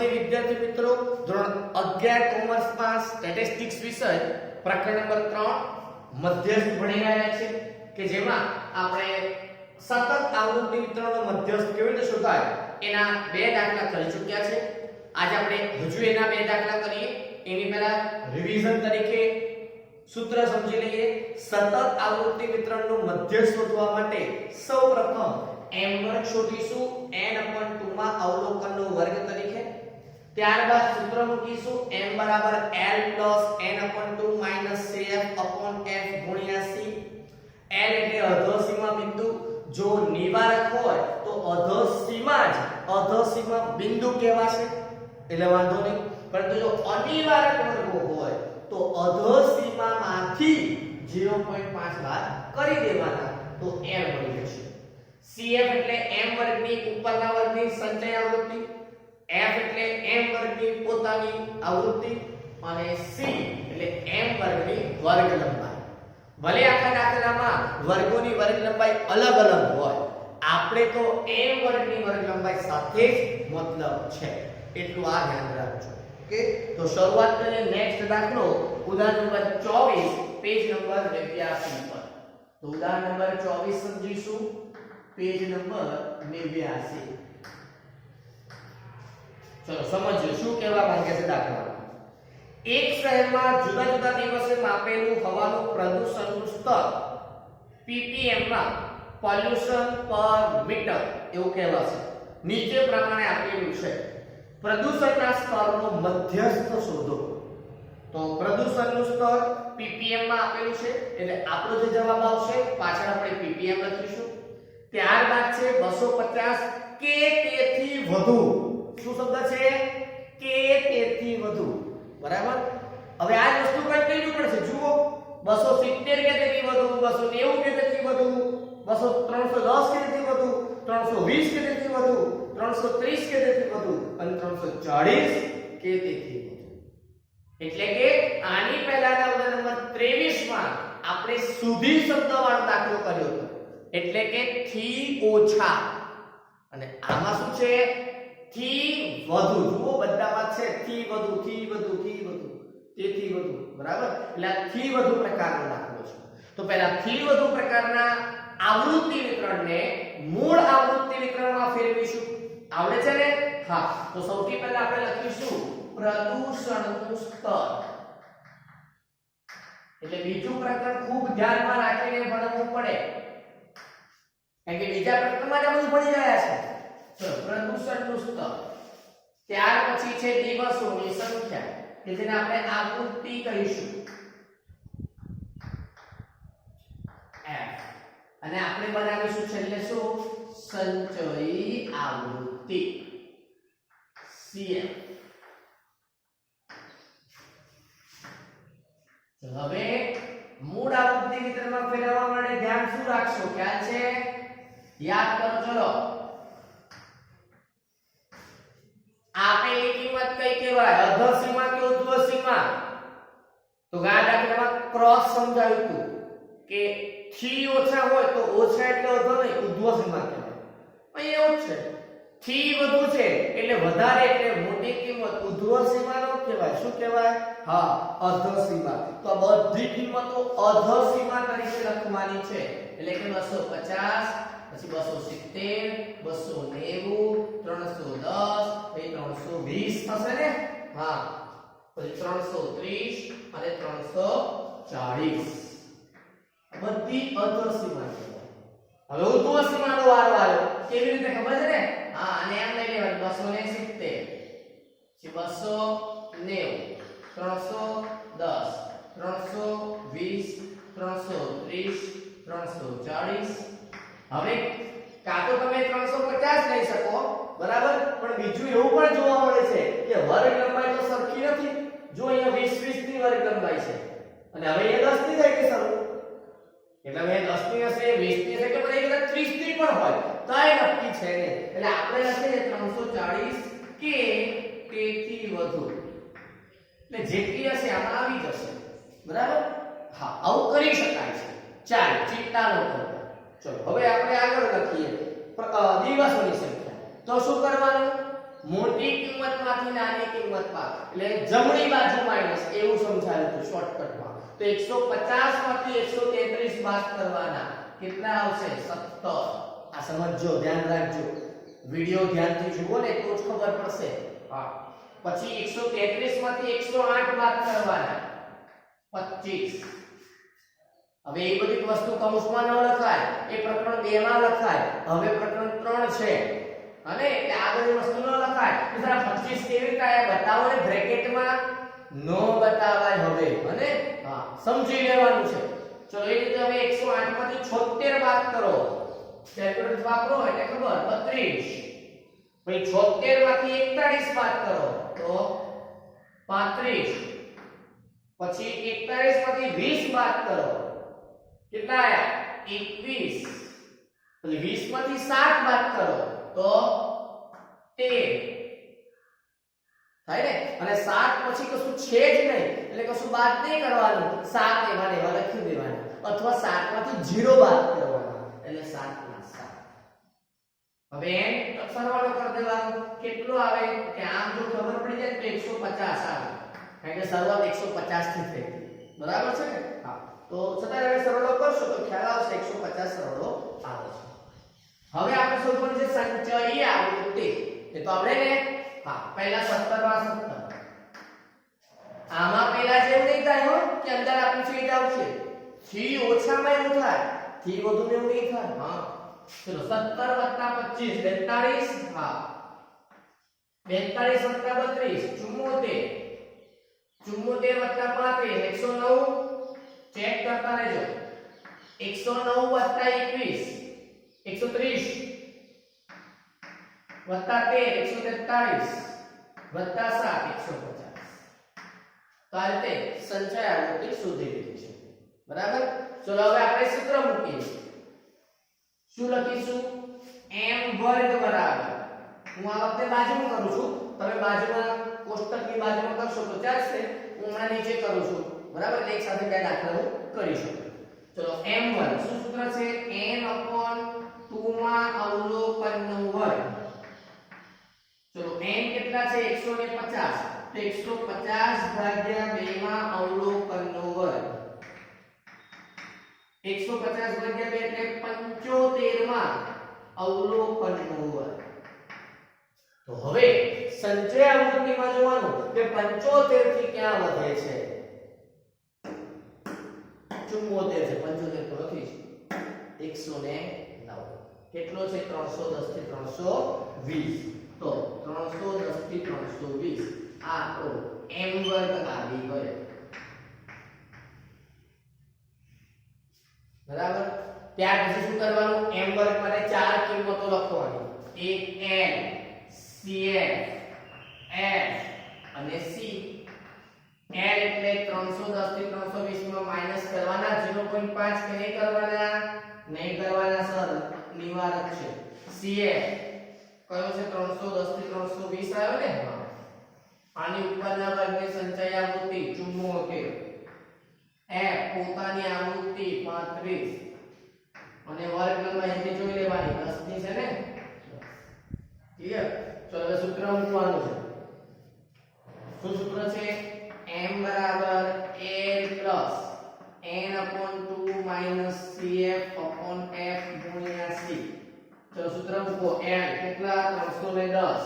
નમસ્તે વિદ્યાર્થી મિત્રો, ધોરણ 11 કોમર્સમાં સ્ટેટિસ્ટિક્સ વિષય પ્રકરણ નંબર 3 મધ્યસ્થ ભણી રહ્યા છે કે જેમાં આપણે સતત આવૃત્તિ વિતરણનો મધ્યસ્થ કેવી રીતે શોધાય એના બે દાખલા કરી ચૂક્યા છે। આજે આપણે હજુ એના બે દાખલા કરીએ એની પહેલા રિવિઝન તરીકે સૂત્ર સમજી લઈએ। સતત આવૃત્તિ વિતરણનો મધ્યસ્થ શોધવા માટે સૌપ્રથમ m વર્ગ શોધીશું n/2 માં અવલોકનનો વર્ગ તરીકે। ત્યારબાદ સૂત્ર મૂકીશું m બરાબર l + n/2 - cf/f ગુણ્યા c। l એટલે અધોસીમા બિંદુ, જો નિવારક હોય તો અધોસીમા બિંદુ કહેવાશે એટલે વાંધો નહીં, પરંતુ જો અનિવારક વર્ગો હોય તો અધોસીમામાંથી 0.5 બાદ કરી દેવાના તો l મળી જશે। CF એટલે m વર્ગની ઉપરના વર્ગની સંચય આવૃત્તિ, F એટલે m વર્ગની પોતાની આવૃત્તિ અને C એટલે m વર્ગની વર્ગ લંબાઈ। ભલે આખા દાખલામાં વર્ગોની વર્ગ લંબાઈ અલગ અલગ હોય, આપણે તો m વર્ગની વર્ગ લંબાઈ સાથે જ મતલબ છે, એટલું આ ધ્યાન રાખજો। ઓકે, તો શરૂઆત કરીએ નેક્સ્ટ દાખલો ઉદાહરણ નંબર 24 પેજ નંબર 82 પર। તો ઉદાહરણ નંબર 24 સમજીશું, पेज नंबर 82। चलो समझिए શું કહેવા માંગે છે દાખલા। એક શહેરમાં જુદા જુદા દિવસે માપેલું હવાનું પ્રદૂષણનું સ્તર ppm માં પોલ્યુશન પર મીટર એવું કહેવાશે। નીચે પ્રમાણે આપેલું છે, પ્રદૂષણના સ્તરનો મધ્યસ્થ શોધો। તો પ્રદૂષણનું સ્તર ppm માં આપેલું છે એટલે આપણો જે જવાબ આવશે પાછળ આપણે ppm લખીશું। ત્યારબાદ છે 250 કે તેથી વધુ। શું શબ્દ છે? કે તેથી વધુ, બરાબર। હવે આ વસ્તુ કન્ટિન્યુ પડશે, જુઓ 270 કે તેથી વધુ, 290 કે તેથી વધુ, 310 કે તેથી વધુ, 320 કે તેથી વધુ, 330 કે તેથી વધુ અને 340 કે તેથી વધુ। એટલે કે આની પહેલાના ઉદાહરણ નંબર 23 માં આપણે સુધી શબ્દવાળો દાખલો કર્યો હતો, એટલે કે થી ઓછા, અને આમાં શું છે? થી વધુ। જુઓ બધામાં છે થી વધુ, થી વધુ, થી વધુ, તેથી વધુ, બરાબર। એટલે થી વધુ પ્રકારનો દાખલો છે। તો પહેલા થી વધુ પ્રકારના આવૃત્તિ વિતરણને મૂળ આવૃત્તિ વિતરણમાં ફેરવીશું। આવડે છે ને? હા। તો સૌથી પહેલા આપણે લખીશું પ્રદૂષણનું સ્તર। એટલે બીજું પ્રકરણ ખૂબ ધ્યાનમાં રાખીને ભણવું પડે, કારણ કે બીજા પ્રકરણમાં જ બધું ભણી રહ્યા છે। ચલો, પ્રદૂષણનું સ્તર, ત્યાર પછી છે દિવસોની સંખ્યા કે જેને આપણે આવૃત્તિ કહીશું F, અને આપણે બનાવીશું છેલ્લે શું? સંચયી આવૃત્તિ CF। હવે મૂળ આવૃત્તિ વિતરણમાં ફેરવવા માટે ધ્યાન શું રાખશો? ખ્યાલ છે? યાદ કરો। ચલો, આપેલી કિંમત કઈ કહેવાય? અધોસીમા કે ઉર્ધ્વસીમા? તો આ દાખલામાં ક્રોસ સમજાવ્યું હતું કે થી ઓછા હોય તો ઓછા એટલે અધો નહીં, ઉર્ધ્વસીમા કહેવાય। અહીં એવું જ છે, થી વધુ છે એટલે વધારે એટલે મોટી કિંમત, ઉર્ધ્વસીમા નો કહેવાય। શું કહેવાય? હા, અધોસીમા। તો આ બધી કિંમતો અધોસીમા તરીકે લખવાની છે, એટલે કે 250, પછી 270, 290, 310, પછી 320 થશે ને? હા, પછી 330 અને 340 બધી અધોસીમા છે। હવે ઉર્ધ્વસીમાનો વારો આવ્યો, કેવી રીતે ખબર છે ને? હા, અને એમ લઈ લેવાનું 270, પછી 290, 310, 320, 330, 340। હવે કાં તો તમે 350 લઈ શકો, બરાબર, પણ બીજું એવું પણ જોવા મળે છે કે વર્ગ લંબાઈ તો સરખી નથી। જો અહીંયા 20 20 ની વર્ગ લંબાઈ છે અને હવે અહીંયા 10 ની થઈ ગઈ શરૂ, એટલે હવે 10 ની હશે, 20 ની હશે કે પછી 30 ની પણ હોય, કાઈ નક્કી છે નહીં। એટલે આપણે લખીએ 340 કે તેથી વધુ, એટલે જેટલી હશે આમાં આવી જશે, બરાબર। હા, આવું કરી શકાય છે। ચાલો, ચિંતા ન કરો। ચલો, હવે આપણે આગળ લખીએ દિવસોની સંખ્યા। તો શું કરવાનું? મોટી કિંમતમાંથી નાની કિંમતમાં એટલે જમણી બાજુ માઈનસ એવું સમજાયું હતું શોર્ટકટમાં. તો 150 માંથી 133 બાદ કરવાના કેટલા આવશે 17. આ સમજજો, ધ્યાન રાખજો, વિડિયો ધ્યાનથી જુઓ ને તો જ ખબર પડશે. હા, પછી 133 માંથી 108 બાદ કરવાના 25. હવે એ બધી વસ્તુ કૌંસમાં ન લખાય, એ પ્રકરણ 2 માં લખાય. હવે પ્રકરણ 3 છે અને એટલે આ બધી વસ્તુ ન લખાય. તો જરા 25 કેવી રીતે આયા બતાવો ને, બ્રેકેટમાં નો બતાવાય હવે. અને હા, સમજી લેવાનું છે. ચલો એ રીતે હવે 108 માંથી 76 બાદ કરો. કેલ્ક્યુલેટર વાપરો એટલે ખબર 32. પછી 76 માંથી 41 બાદ કરો તો 35. પછી 41 માંથી 20 બાદ કરો કેટલા આયા 21. પછી 20 માંથી 7 બાદ કરો તો 13 થાય ને. અને 7 પછી કશું છે જ નહીં એટલે કશું બાદ નહીં કરવાનું, 7 એવા ને એવા લખી દેવાના, અથવા 7 માંથી 0 બાદ કરવાના એટલે 7 ના 7. હવે એમ સરવાળો કરી દેવાનો. કેટલો આવે કે આમ જો ખબર પડી જાય તો 150 આવે, કારણ કે શરૂઆત 150 થી થઈ હતી. બરાબર છે ને? હા, તો છતાં હવે સરવાળો કરશો તો ખ્યાલ આવશે 150 સરવાળો આવે છે. હવે આપણે શોધવાનું છે સંચયી આવૃત્તિ. એ તો આપણે ને હા પહેલા 17 માં 17. આમાં પહેલા જેવું નહીં થાય હો કે અંદર આપણું છે એ આવશે. થી ઓછામાં એવું થાય, થી વધુ એવું નહીં થાય. હા ચલો 17 + 25 42. હા 42 + 32 74. 74 + 35 109. ચેક કરતા રહેજો. 109 + 21 130 +13 143 +7 150. તો આ રીતે સંચય આવૃત્તિ શોધી લીધી છે. બરાબર. ચલો હવે આપણે સૂત્ર મૂકીએ. શું લખીશું? m² બરાબર, હું આ વખતે બાજુમાં કરું છું, તમે બાજુમાં કોષ્ટકની બાજુમાં કરશો તો ચાલશે. હું હમણાં નીચે કરું છું. બરાબર, એક સાથે બે દાખલાઓ કરી શકું. ચલો m1 શું સૂત્ર છે? n/2 માં અવલોકનનો વર્ગ. ચલો n કેટલા છે? 150. તો 150 ભાગ્યા 2 માં અવલોકનનો વર્ગ. 150 ભાગ્યા 2 એટલે 75 માં અવલોકનનો વર્ગ. તો હવે સંચય આવૃત્તિમાં જોવાનું કે 75 થી ક્યાં વધે છે? 74 છે, 75 તો લખીશ. 109 કેટલો છે? 310 થી 320. તો 310 થી 320 આ તો m² આવી ગયો. બરાબર. ત્યાર પછી શું કરવાનું? m² માટે ચાર કિંમતો લખવાની. એક n, cn, f અને c. l એટલે 310 થી 320 માં માઈનસ કરવાના 0.5 કે નહીં કરવાના? નહીં કરવાના સર, નિવારક છે. cf કયો છે? 310 થી 320 આવ્યો ને? હા. આની ઉપરના વર્ગની સંચય આવૃત્તિ 74. f પોતાની આવૃત્તિ 35 અને વર્ગ લંબાઈ અહીંથી જોઈ લેવાની 10 ની છે ને? ક્લિયર? તો હવે સૂત્ર મૂકવાનું છે. શું સૂત્ર છે? m બરાબર l n/2 - cf/f ગુણ્યા c. ચલો સૂત્ર મૂકો. n કેટલા? 310.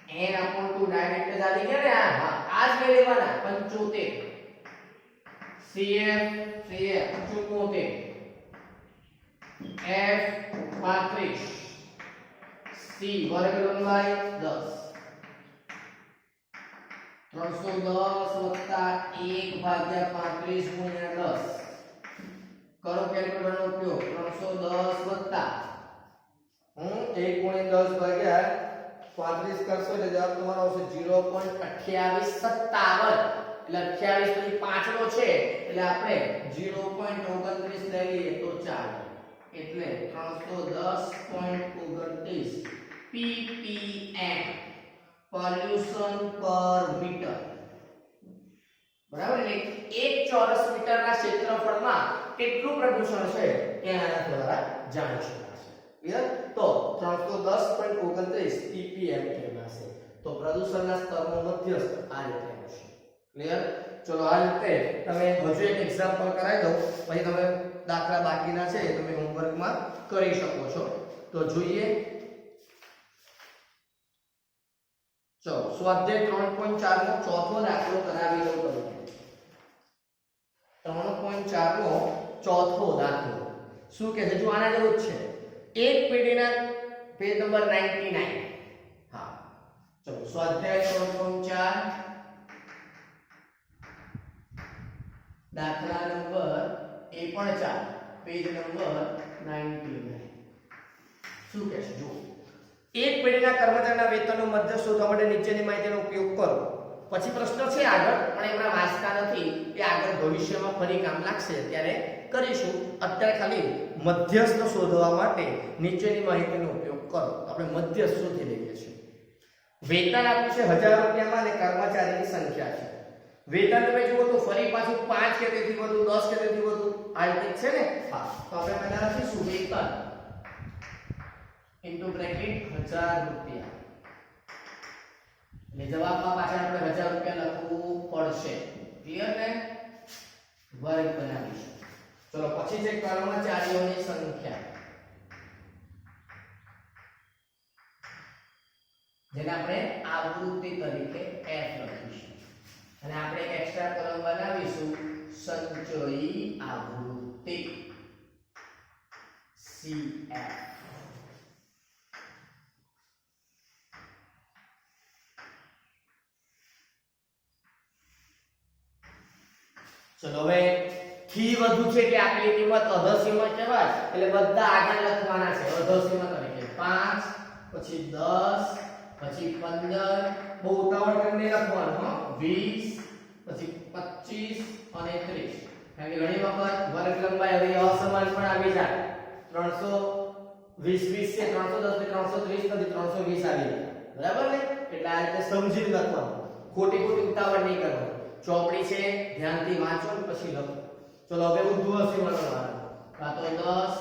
n/2 ડાયરેક્ટ જ આવી ગયા ને? હા આ જ લઈ લેવાના 75. cf 74, f 35, c વર્ગ લંબાઈ 10. 310 + 1 ભાગ્યા 35 ગુણ્યા 10. કરો કેલ્ક્યુલેટરનો ઉપયોગ. 310 1 * 10 ભાગ્યા 35 કરશો એટલે જવાબ તમારો આવશે 0.2857. એટલે 28 પછી 5 નો છે એટલે આપણે 0.29 લઈ લઈએ તો ચાલે. એટલે 310.29 ppm પોલ્યુશન પર મીટર. બરાબર. એટલે 1 ચોરસ મીટરના ક્ષેત્રફળમાં કેટલું પ્રદૂષણ છે એ આના દ્વારા જાણી શકાશે. ક્લિયર? તો 310.29 ppm કહેવાશે. તો પ્રદૂષણના સ્તરનો મધ્યસ્થ આ રીતે આવશે. ક્લિયર? ચલો આ રીતે તમે હજુ એક એક્ઝામ્પલ કરાવી દો, પછી તમે દાખલા બાકીના છે એ તમે હોમવર્કમાં કરી શકો છો. તો જોઈએ, ચલો સ્વાધ્યાય 3.4 નો ચોથો દાખલો કરાવી દઉં તમને. 3.4 નો ચોથો દાખલો શું કહે છે? જો આના જેવું જ છે. એક પેઢીના પેજ નંબર 99. હા, ચલો સ્વાધ્યાય 3.4 દાખલા નંબર એ પણ 4 પેજ નંબર 99. શું કહે છે? જો એક પેઢીના કર્મચારીના વેતનનો મધ્ય શોધવા માટે નીચેની માહિતીનો ઉપયોગ કરો. પછી પ્રશ્ન છે આગળ, પણ એમના વાંચતા નથી, એ આગળ ભવિષ્યમાં ફરી કામ લાગશે ત્યારે કરીશું. અત્યારે ખાલી મધ્યસ્થ શોધવા માટે નીચેની માહિતીનો ઉપયોગ કરો. આપણે મધ્યસ્થ શોધી લઈએ છીએ. વેતન આપ્યું છે 1000 રૂપિયામાં અને કર્મચારીની સંખ્યા છે. વેતન તમે જુઓ તો ફરી પાછું 5 કે તેથી વધુ, 10 કે તેથી વધુ આ રીતે છે ને. હા, તો આપણે પહેલા લખીશું વેતન ઇન્ટુ બ્રેકેટ 1000 રૂપિયા. એટલે જવાબમાં પાછળ આપણે 1000 રૂપિયા લખવું પડશે. ક્લિયર ને? વર્ગ બનાવીશું. ચલો પછી છે કર્મચારીઓની સંખ્યા, જેને આપણે આવૃત્તિ તરીકે F લખીશું. અને આપણે એક એક્સ્ટ્રા કોલમ બનાવીશું સંચયી આવૃત્તિ CF. ચલો હવે થી વધુ છે કે આપેલી કિંમત અધસીમા કહેવાય, એટલે બધા આગળ લખવાના છે અધસીમા તરીકે. 5 પછી 10 પછી 15, બહુ ઉતાવળ કરીને લખવાનું હો. 20 પછી 25 અને 30. કારણ કે ઘણી વખત વર્ગ લંબાઈ હવે અસમાન પણ આવી જાય. 320 છે, 310 થી 330 નથી, 320 આવી જાય. બરાબર ને? એટલે આ રીતે સમજીને લખવાનું, ખોટી ઉતાવળ નહીં કરવાની. ચોપડી છે ધ્યાનથી વાંચો પછી લખો. ચલો હવે ઉર્ધ્વસીમાનો વારો. આ તો 10,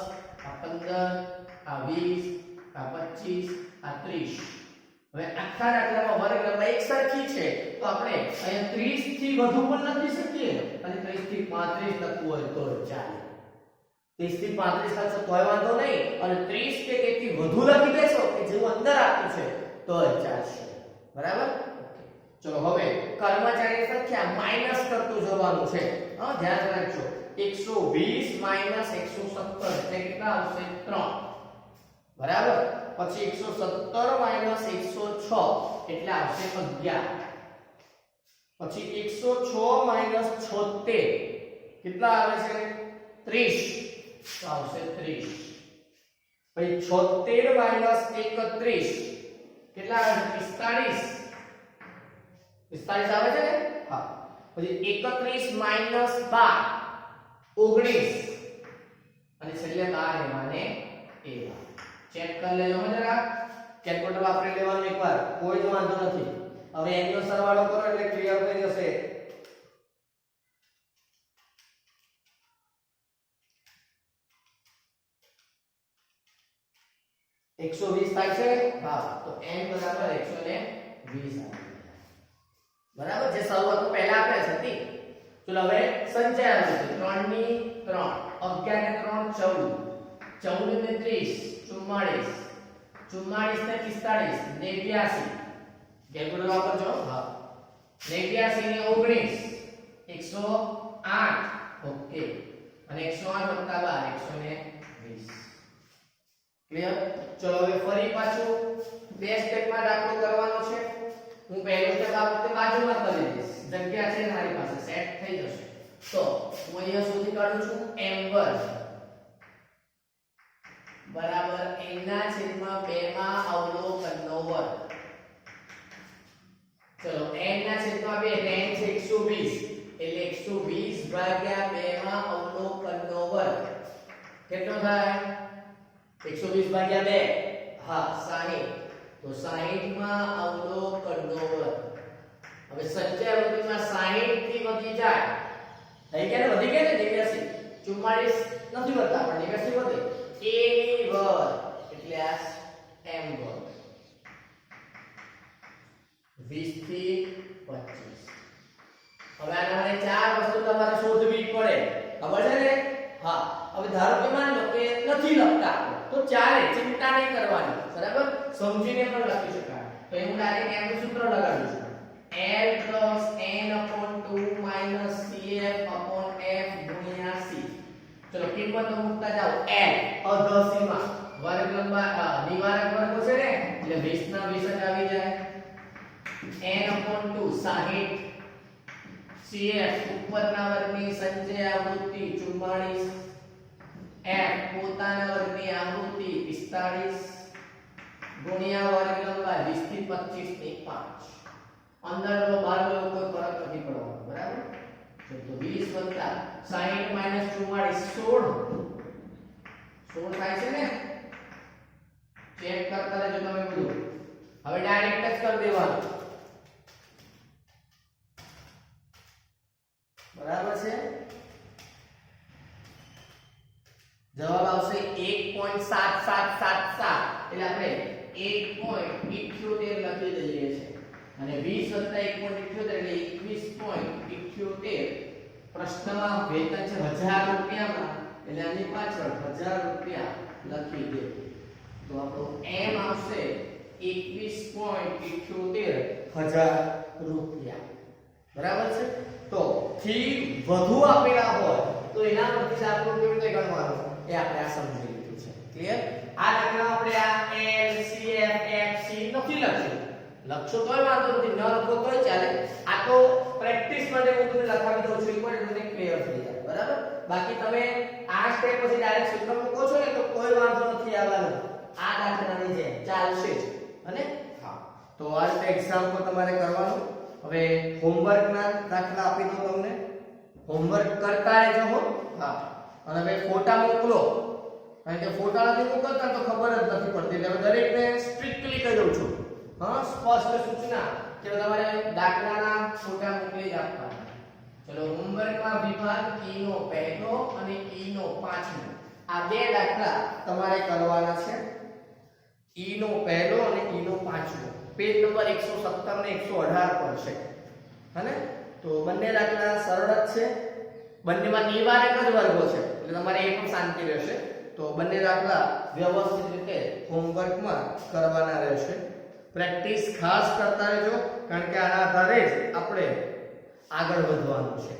આ 15, આ 20, આ 25, આ 30. હવે આખા દાખલામાં વર્ગ લંબાઈ એક સરખી છે, તો આપણે અહીંયા 30 થી વધુ પણ લખી શકીએ અને 30 થી 35 લખવું હોય તો ચાલે. 30 થી 35 લખશો તોય વાંધો નહીં, અને 30 કે તેથી વધુ લખી દેશો કે જેવું અંદર આપ્યું છે તો ચાલશે. બરાબર? ચલો હવે કર્મચારીની સંખ્યા માઈનસ કરતું જવાનું છે. હા, ધ્યાન રાખજો. 120 માઈનસ 117 એટલે કેટલા આવશે? 3. બરાબર? પછી 117 માઈનસ 106 એટલે આવશે 11. પછી 106 માઈનસ 76 કેટલા આવે છે? 30 તો આવશે 30. પછી 76 માઈનસ 31 કેટલા આવે? 45. 45 આવે છે ને? હા. પછી 31 માઈનસ 12 19 અને છેલ્લે 12 એમાંને 1. ચેક કરી લેજો જરા. કેલ્ક્યુલેટર વાપરી લેવાનું એકવાર, કોઈ જ વાંધો નથી. હવે એનો સરવાળો કરો એટલે ક્લિયર થઈ જશે. $120 થાય છે. હા, તો n બરાબર 120 આવે. બરાબર? જે શરૂઆત પહેલા આપણે હતી. ચલો હવે સંચય આવે છે. 3 ની 3, 11 ને 3 14, 14 ને 30 44, 44 ને 45 89. કેલ્ક્યુલેટર વાપરજો. હા. 89 ને 19 108. ઓકે. અને 108 વત્તા 12 120. ક્લિયર? ચલો હવે ફરી પાછું બે સ્ટેપમાં દાખલો કરવાનો છે. હું પહેલો સ્ટેપ આ વખતે બાજુમાં કરી દઈશ, જગ્યા છે મારી પાસે, સેટ થઈ જશે. તો હું અહીંયા શોધી કાઢું છું m1 બરાબર n ના છેદમાં 2 માં અવલોકનનો વર્ગ. ચલો n ના છેદમાં 2 એટલે n છે 120, એટલે 120 ભાગ્યા 2 માં અવલોકનનો વર્ગ કેટલો થાય? 120 ભાગ્યા 2, હા 60. તો 60 માં અવલોકનનો વર્ગ. હવે સંચય આવૃત્તિમાં 60 થી વધી જાય. થઈ ગયા ને? વધી ગયા ને? 89 44 નથી વધતા પણ 89 વધે. a ની વર્ગ એટલે આ m વર્ગ 20 થી 25. હવે આના માટે ચાર વસ્તુ તમારે શોધવી પડે, ખબર છે ને? હા, હવે ધારો કે માની લો કે નથી લખતા તો ચાલે, ચિંતા નહીં કરવાની, બરાબર? સમજીને પણ લખી શકાય. તો હું ડાયરેક્ટ m નું સૂત્ર લગાડું છું. L plus n/2 minus CF/f ગુણ્યા c. ચલો કિંમતો મૂકતા જાઓ. L અધસીમા, વર્ગ લંબાઈ નિવારક વર્ગો છે ને એટલે 20 ના 20 જ આવી જાય. n/2 60, CF ઉપરના વર્ગની સંચય આવૃત્તિ 44, f પોતાના વર્ગની આવૃત્તિ 45 ગુણ્યા વર્ગ લંબાઈ 20 થી 25 ની 5. અંદર લો બહાર લો કોઈ ફરક નથી પડવાનો, બરાબર? તો 20 + 60 - 44 16 થાય છે ને? ચેક કરતા રહેજો તમે બધું. હવે ડાયરેક્ટ જ કરી દેવાનું, બરાબર છે? જવાબ આવશે 1.7777 એટલે આપણે 1.78 લખી દઈએ છે અને 20 + 1.78 એટલે 21.78. પ્રશ્નમાં વેતન છે 1000 રૂપિયામાં એટલે આની પાછળ 1000 રૂપિયા લખી દે તો આપણો m આવશે 21.78 રૂપિયા, બરાબર છે? તો થી વધુ આપેલા હોય તો એના પરથી આપણું કેવી રીતે ગણવાનું એ આપણે આ સમજી લીધું છે. ક્લિયર? આ દાખલામાં આપણે આ L C F F C નથી લખ્યું, લખશો તોય વાંધો નથી, ન લખો તોય ચાલે. આ તો પ્રેક્ટિસ માટે હું તમને લખાવી દઉં છું, એકવાર તમને ક્લિયર થઈ જાય, બરાબર? બાકી તમે આ સ્ટેપ પછી ડાયરેક્ટ સૂત્ર મૂકો છો ને તો કોઈ વાંધો નથી આવવાનો, આ દાખલાની જેમ ચાલશે જ. અને હા, તો આ રીતે એક્ઝામ્પલ તમારે કરવાનું. હવે હોમવર્ક ના દાખલા આપી દો તમને, હોમવર્ક કરતા રહેજો હો. હા, અને હવે ફોટા મોકલો, કારણ કે ફોટા નથી મોકલતા તો ખબર જ નથી પડતી, એટલે દરેકને સ્ટ્રિક્ટલી કહી દઉં છું. હા, સ્પષ્ટ સૂચના કે તમારે દાખલાના ફોટા મોકલી જ આપવાના. ચલો હોમવર્કમાં વિભાગ E નો પહેલો અને E નો પાંચમો આ બે દાખલા તમારે કરવાના છે. E નો પહેલો અને E નો પાંચમો પેજ નંબર 117 ને 118 પર છે. હને? તો બંને દાખલા સરળ જ છે, બંનેમાં નિવારક જ વર્ગો છે એટલે તમારે એ પણ શાંતિ રહેશે. તો બંને દાખલા વ્યવસ્થિત રીતે હોમવર્કમાં કરવાના રહેશે. પ્રેક્ટિસ ખાસ કરતા રહેજો, કારણ કે આના આધારે જ આપણે આગળ વધવાનું છે.